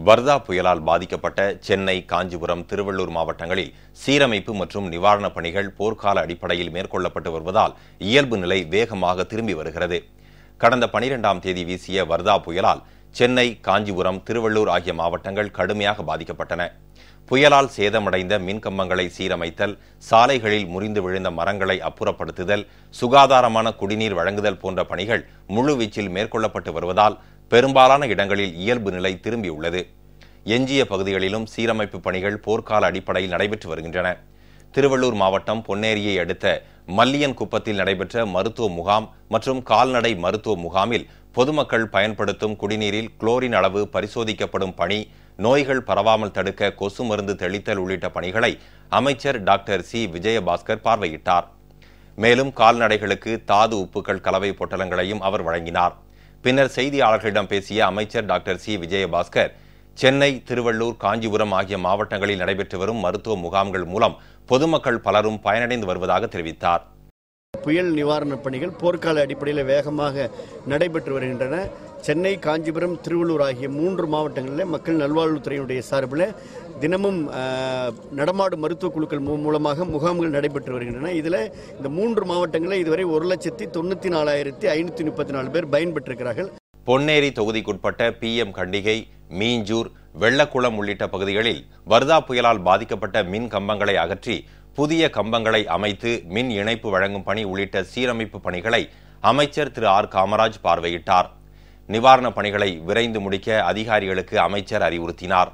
வர்தா புயலால் பாதிக்கப்பட்ட சென்னை, காஞ்சிபுரம், திருவள்ளூர் மாவட்டங்களில் சீரமைப்பு மற்றும் நிவாரணப் பணிகள் போர்க்கால அடிப்படையில் மேற்கொள்ளப்பட்டு வருவதால் இயல்பு நிலை வேகமாக திரும்பி வருகிறது. கடந்த 12ஆம் தேதி வீசிய வர்தா புயலால் சென்னை, காஞ்சிபுரம், திருவள்ளூர் ஆகிய மாவட்டங்கள் கடுமையாக பாதிக்கப்பட்டன. புயலால் சேதமடைந்த மின்கம்பங்களை சீரமைத்தல், சாலைகளில் முறிந்து விழுந்த மரங்களை அப்புறப்படுத்துதல், சுகாதாரமான குடிநீர் வழங்குதல் போன்ற பணிகள் முழுவீச்சில் மேற்கொள்ளப்பட்டு வருவதால் பெரும்பாலான இடங்களில் இயல்பு நிலை திரும்பியுள்ளது. எஞ்சிய பகுதிகளிலும் சீரமைப்பு பணிகள் போர்க்கால அடிப்படையில் நடைபெற்று வருகின்றன. திருவள்ளூர் மாவட்டம் பொன்னேரியை அடுத்த மல்லியன் குப்பத்தில் நடைபெற்ற மருத்துவ முகாம் மற்றும் கால்நடை மருத்துவ முகாமில் பொதுமக்கள் பயன்படுத்தும் குடிநீரில் குளோரின் அளவு பரிசோதிக்கப்படும் பணி, நோய்கள் பரவாமல் தடுக்க கொசு மருந்து தெளித்தல் உள்ளிட்ட பணிகளை அமைச்சர் டாக்டர் சி. விஜயபாஸ்கர் பார்வையிட்டார். மேலும் கால்நடைகளுக்கு தாது உப்புக்கள் கலவை பொட்டலங்களையும் அவர் வழங்கினார். பின்னர் செய்தியாளர்களிடம் பேசிய அமைச்சர் டாக்டர் சி. விஜயபாஸ்கர், சென்னை, திருவள்ளூர், காஞ்சிபுரம் ஆகிய மாவட்டங்களில் நடைபெற்று வரும் மருத்துவ முகாம்கள் மூலம் பொதுமக்கள் பலரும் பயனடைந்து வருவதாக தெரிவித்தார். புயல் நிவாரணப் பணிகள் போர்க்கால அடிப்படையில் வேகமாக நடைபெற்று வருகின்றன. சென்னை, காஞ்சிபுரம், திருவள்ளூர் ஆகிய 3 மாவட்டங்களில் மக்கள் நல்வாழ்வுத்துறையினுடைய சார்பில் தினமும் நடமாடும் மருத்துவ குழுக்கள் மூலமாக முகாம்கள் நடைபெற்று வருகின்றன. இதில் இந்த 3 மாவட்டங்களில் இதுவரை 1,94,534 பேர் பயன்பெற்றிருக்கிறார்கள். பொன்னேரி தொகுதிக்குட்பட்ட PM கண்டிகை, மீஞ்சூர், வெள்ளக்குளம் உள்ளிட்ட பகுதிகளில் வர்தா புயலால் பாதிக்கப்பட்ட மின் கம்பங்களை அகற்றி புதிய கம்பங்களை அமைத்து மின் இணைப்பு வழங்கும் பணி உள்ளிட்ட சீரமைப்பு பணிகளை அமைச்சர் திரு ஆர். காமராஜ் பார்வையிட்டார். நிவாரணப் பணிகளை விரைந்து முடிக்க அதிகாரிகளுக்கு அமைச்சர் அறிவுறுத்தினார்.